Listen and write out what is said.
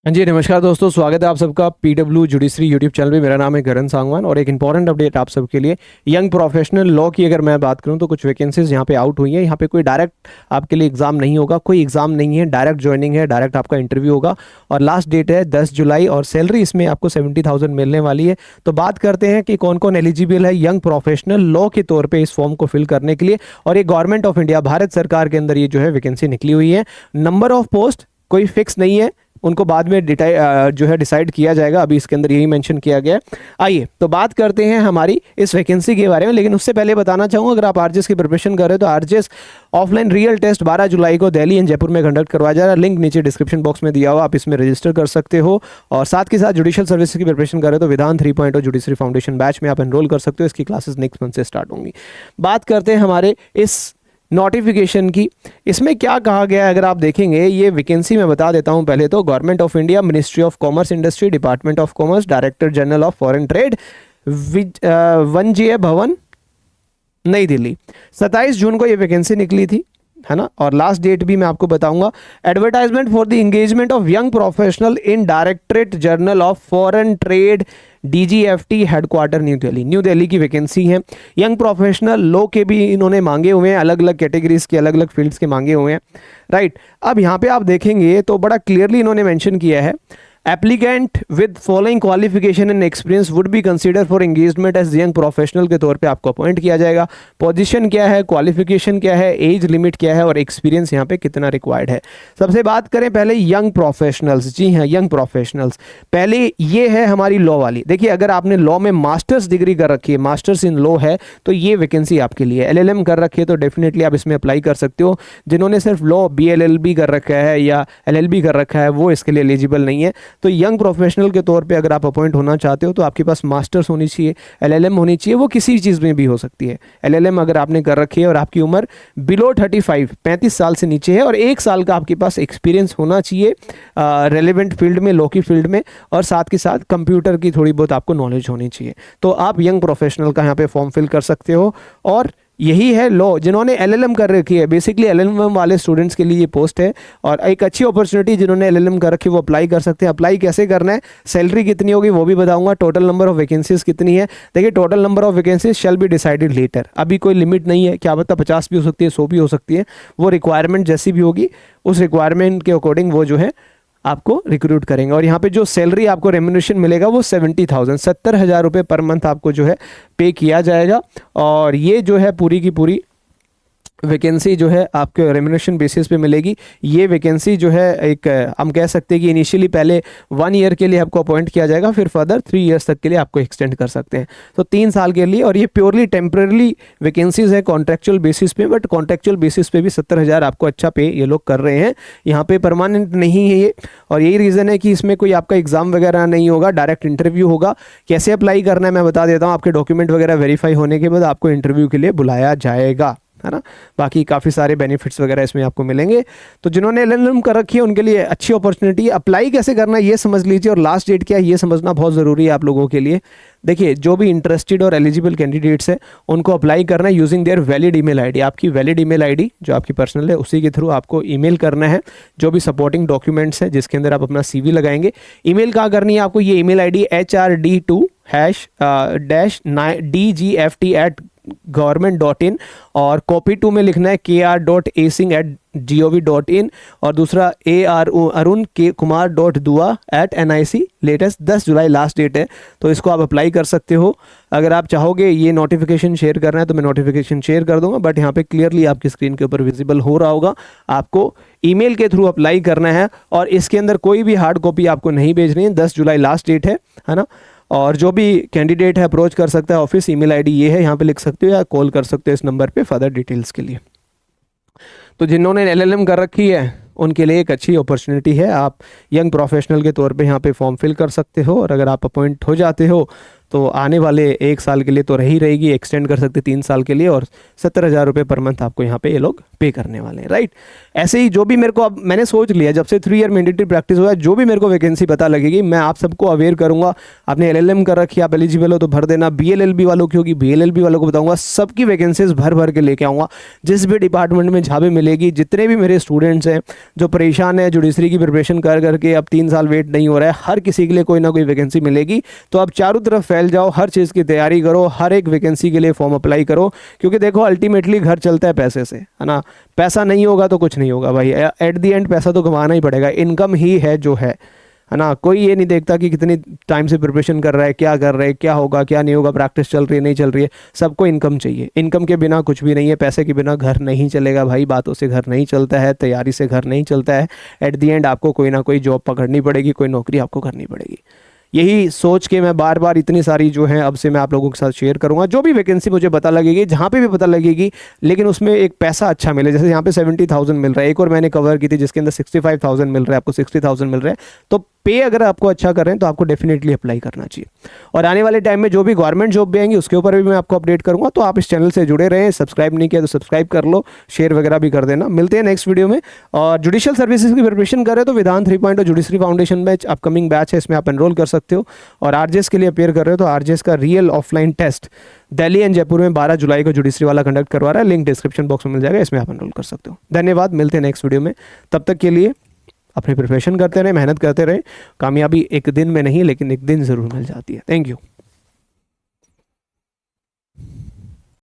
हाँ जी, नमस्कार दोस्तों, स्वागत है आप सबका पीडब्ल्यू जुडिशरी यूट्यूब चैनल पे। मेरा नाम है गगन सांगवान और एक इंपॉर्टेंट अपडेट आप सबके लिए। यंग प्रोफेशनल लॉ की अगर मैं बात करूं तो कुछ वैकेंसीज यहाँ पे आउट हुई हैं। यहाँ पे कोई डायरेक्ट आपके लिए एग्जाम नहीं होगा, कोई एग्जाम नहीं है, डायरेक्ट ज्वाइनिंग है, डायरेक्ट आपका इंटरव्यू होगा और लास्ट डेट है 10 जुलाई और सैलरी इसमें आपको 70,000 मिलने वाली है। तो बात करते हैं कि कौन कौन एलिजिबल है यंग प्रोफेशनल लॉ के तौर पर इस फॉर्म को फिल करने के लिए। और ये गवर्नमेंट ऑफ इंडिया, भारत सरकार के अंदर ये जो है वैकेंसी निकली हुई है। नंबर ऑफ पोस्ट कोई फिक्स नहीं है, उनको बाद में जो है डिसाइड किया जाएगा, अभी इसके अंदर यही मेंशन किया गया है। आइए तो बात करते हैं हमारी इस वैकेंसी के बारे में, लेकिन उससे पहले बताना चाहूँगा अगर आप आरजेएस की प्रिपरेशन कर रहे हो तो आरजेएस ऑफलाइन रियल टेस्ट 12 जुलाई को दिल्ली एंड जयपुर में कंडक्ट करवाया जा रहा है। लिंक नीचे डिस्क्रिप्शन बॉक्स में दिया हुआ, आप इसमें रजिस्टर कर सकते हो। और साथ के साथ जुडिशियल सर्विसेज की प्रिपरेशन कर रहे हो तो विधान 3.0 जुडिशरी फाउंडेशन बैच में आप एनरोल कर सकते हो। इसकी क्लासेस नेक्स्ट मंथ से स्टार्ट होंगी। बात करते हैं हमारे इस नोटिफिकेशन की। इसमें क्या कहा गया है अगर आप देखेंगे, ये वैकेंसी मैं बता देता हूं। पहले तो government of India, ministry of commerce industry, department of commerce, director general of foreign trade, Vanijya Bhavan, New Delhi. 27 जून को ये वैकेंसी निकली थी, है ना। और लास्ट डेट भी मैं आपको बताऊंगा। Advertisement for the engagement of young professional in directorate general of foreign trade, DGFT, headquarter new Delhi. New Delhi की वैकेंसी है। यंग प्रोफेशनल लॉ के भी इन्होंने मांगे हुए हैं, अलग अलग कैटेगरीज के, अलग अलग फील्ड्स के मांगे हुए हैं, राइट। अब यहाँ पे आप देखेंगे तो बड़ा क्लियरली इन्होंने मेंशन किया है, applicant with following qualification and experience would be consider for engagement as young professional के तौर पे आपको अपॉइंट किया जाएगा। पोजीशन क्या है, क्वालिफिकेशन क्या है, एज लिमिट क्या है और एक्सपीरियंस यहाँ पे कितना रिक्वायर्ड है। सबसे बात करें पहले यंग प्रोफेशनल्स। जी हाँ, यंग प्रोफेशनल्स। पहले ये है हमारी लॉ वाली। देखिए, अगर आपने लॉ में मास्टर्स डिग्री कर रखी है, मास्टर्स इन लॉ है, तो ये वैकेंसी आपके लिए। एलएलएम कर रखी है तो डेफिनेटली आप इसमें अप्लाई कर सकते हो। जिन्होंने सिर्फ लॉ बीएलएलबी कर रखा है या एलएलबी कर रखा है वो इसके लिए एलिजिबल नहीं है। तो यंग प्रोफेशनल के तौर पे अगर आप अपॉइंट होना चाहते हो तो आपके पास मास्टर्स होनी चाहिए, एलएलएम होनी चाहिए। वो किसी चीज़ में भी हो सकती है। एलएलएम अगर आपने कर रखी है और आपकी उम्र बिलो 35 साल से नीचे है और 1 साल का आपके पास एक्सपीरियंस होना चाहिए रेलिवेंट फील्ड में, लॉ की फील्ड में, और साथ के साथ कंप्यूटर की थोड़ी बहुत आपको नॉलेज होनी चाहिए, तो आप यंग प्रोफेशनल का यहाँ पे फॉर्म फिल कर सकते हो। और यही है लॉ। जिन्होंने एलएलएम कर रखी है, बेसिकली एलएलएम वाले स्टूडेंट्स के लिए ये पोस्ट है और एक अच्छी अपॉर्चुनिटी। जिन्होंने एलएलएम कर रखी है वो अप्लाई कर सकते हैं। अप्लाई कैसे करना है, सैलरी कितनी होगी वो भी बताऊंगा, टोटल नंबर ऑफ वैकेंसीज कितनी है। देखिए, total number of vacancies shall be decided later. अभी कोई लिमिट नहीं है, क्या पता 50 भी हो सकती है, 100 भी हो सकती है। वो रिक्वायरमेंट जैसी भी होगी उस रिक्वायरमेंट के अकॉर्डिंग वो जो है आपको रिक्रूट करेंगे। और यहाँ पे जो सैलरी आपको रेम्युनरेशन मिलेगा वो 70,000, 70,000 रुपये पर मंथ आपको जो है पे किया जाएगा। और ये जो है पूरी की पूरी वैकेंसी जो है आपके रेम्युनरेशन बेसिस पे मिलेगी। ये वैकेंसी जो है एक हम कह सकते हैं कि इनिशियली पहले 1 ईयर के लिए आपको अपॉइंट किया जाएगा, फिर फर्दर 3 इयर्स तक के लिए आपको एक्सटेंड कर सकते हैं, तो 3 साल के लिए। और ये प्योरली टेम्पररी वैकेंसीज है कॉन्ट्रेक्चुअल बेसिस पे, बट कॉन्ट्रेक्चुअल बेसिस पे भी 70,000 आपको अच्छा पे ये लोग कर रहे हैं। यहाँ पे परमानेंट नहीं है ये, और यही रीज़न है कि इसमें कोई आपका एग्जाम वगैरह नहीं होगा, डायरेक्ट इंटरव्यू होगा। कैसे अप्लाई करना है मैं बता देता हूँ। आपके डॉक्यूमेंट वगैरह वेरीफाई होने के बाद आपको इंटरव्यू के लिए बुलाया जाएगा, है ना। बाकी काफ़ी सारे बेनिफिट्स वगैरह इसमें आपको मिलेंगे। तो जिन्होंने एलएलएम कर रखी है उनके लिए अच्छी अपॉर्चुनिटी है। अप्लाई कैसे करना है ये समझ लीजिए, और लास्ट डेट क्या है ये समझना बहुत ज़रूरी है आप लोगों के लिए। देखिए, जो भी इंटरेस्टेड और एलिजिबल कैंडिडेट्स हैं उनको अप्लाई करना है using their valid email ID. आपकी वैलिड ईमेल आईडी जो आपकी पर्सनल है उसी के थ्रू आपको ईमेल करना है जो भी सपोर्टिंग डॉक्यूमेंट्स हैं जिसके अंदर आप अपना CV लगाएंगे। ईमेल कहाँ करनी है आपको, ये ईमेल आईडी HRD2-DGFT@government.in, और कॉपी 2 में लिखना है kr.asing@gov.in, और दूसरा arun.kumar.dua@nic। लेटेस्ट 10 जुलाई लास्ट डेट है, तो इसको आप अप्लाई कर सकते हो। अगर आप चाहोगे ये नोटिफिकेशन शेयर करना है तो मैं नोटिफिकेशन शेयर कर दूंगा, बट यहाँ पे क्लियरली आपकी स्क्रीन के ऊपर विजिबल हो रहा होगा। आपको ईमेल के थ्रू अप्लाई करना है और इसके अंदर कोई भी हार्ड कॉपी आपको नहीं भेजनी है। 10 जुलाई लास्ट डेट है ना। और जो भी कैंडिडेट है अप्रोच कर सकता है ऑफिस, ईमेल आईडी ये है, यहाँ पे लिख सकते हो या कॉल कर सकते हो इस नंबर पे फर्दर डिटेल्स के लिए। तो जिन्होंने एलएलएम कर रखी है उनके लिए एक अच्छी अपॉर्चुनिटी है। आप यंग प्रोफेशनल के तौर पे यहाँ पे फॉर्म फिल कर सकते हो, और अगर आप अपॉइंट हो जाते हो तो आने वाले 1 साल के लिए तो रही रहेगी, एक्सटेंड कर सकते 3 साल के लिए, और 70,000 रुपये पर मंथ आपको यहाँ पे ये लोग पे करने वाले हैं, राइट। ऐसे ही जो भी मेरे को, अब मैंने सोच लिया जब से 3 ईयर मैंडेटरी प्रैक्टिस हुआ है, जो भी मेरे को वैकेंसी पता लगेगी मैं आप सबको अवेयर करूँगा। आपने LLM कर रखी है, आप एलिजिबल हो तो भर देना। BLLB वालों की होगी, BLLB वालों को बताऊँगा, सबकी वैकेंसीज भर भर के लेके आऊँगा। जिस भी डिपार्टमेंट में जहाँ भी मिलेगी, जितने भी मेरे स्टूडेंट्स हैं जो परेशान है जुडिशरी की प्रिपरेशन कर करके अब 3 साल वेट नहीं हो रहा है, हर किसी के लिए कोई ना कोई वैकेंसी मिलेगी। तो आप चारों तरफ फैल जाओ, हर चीज़ की तैयारी करो, हर एक वैकेंसी के लिए फॉर्म अप्लाई करो, क्योंकि देखो अल्टीमेटली घर चलता है पैसे से, है ना। पैसा नहीं होगा तो कुछ नहीं होगा भाई, एट दी एंड पैसा तो कमाना ही पड़ेगा। इनकम ही है जो है ना। कोई ये नहीं देखता कि कितनी टाइम से प्रिपरेशन कर रहा है, क्या कर रहा है, क्या होगा क्या नहीं होगा, प्रैक्टिस चल रही है नहीं चल रही है, सबको इनकम चाहिए। इनकम के बिना कुछ भी नहीं है, पैसे के बिना घर नहीं चलेगा भाई, बातों से घर नहीं चलता है, तैयारी से घर नहीं चलता है। एट दी एंड आपको कोई ना कोई जॉब पकड़नी पड़ेगी, कोई नौकरी आपको करनी पड़ेगी। यही सोच के मैं बार बार इतनी सारी जो है अब से मैं आप लोगों के साथ शेयर करूंगा। जो भी वैकेंसी मुझे पता लगेगी, जहाँ पे भी पता लगेगी, लेकिन उसमें एक पैसा अच्छा मिले। जैसे यहाँ पे 70,000 मिल रहा है, एक और मैंने कवर की थी जिसके अंदर 65,000 मिल रहा है, आपको 60,000 मिल रहा है। तो पे अगर आपको अच्छा कर रहे हैं तो आपको डेफिनेटली अप्लाई करना चाहिए। और आने वाले टाइम में जो भी गवर्नमेंट जॉब भी आएंगी उसके ऊपर भी मैं आपको अपडेट करूंगा। तो आप इस चैनल से जुड़े रहें, सब्सक्राइब नहीं किया तो सब्सक्राइब कर लो, शेयर वगैरह भी कर देना। मिलते हैं नेक्स्ट वीडियो में। और जुडिशियल सर्विसेज की प्रिपरेशन कर रहे हो तो विधान 3.0 judiciary foundation batch upcoming batch है, इसमें आप एनरोल कर सकते हो। और आरजेएस के लिए अपेयर कर रहे हो तो आरजेएस का real offline test Delhi and Jaipur में 12 जुलाई को जुडिशरी वाला कंडक्ट करवा रहा है, लिंक डिस्क्रिप्शन बॉक्स में मिल जाएगा, इसमें आप एनरोल कर सकते हो। धन्यवाद, मिलते हैं नेक्स्ट वीडियो में। तब तक के लिए अपनी प्रिपरेशन करते रहें, मेहनत करते रहें। कामयाबी एक दिन में नहीं लेकिन एक दिन ज़रूर मिल जाती है। Thank you.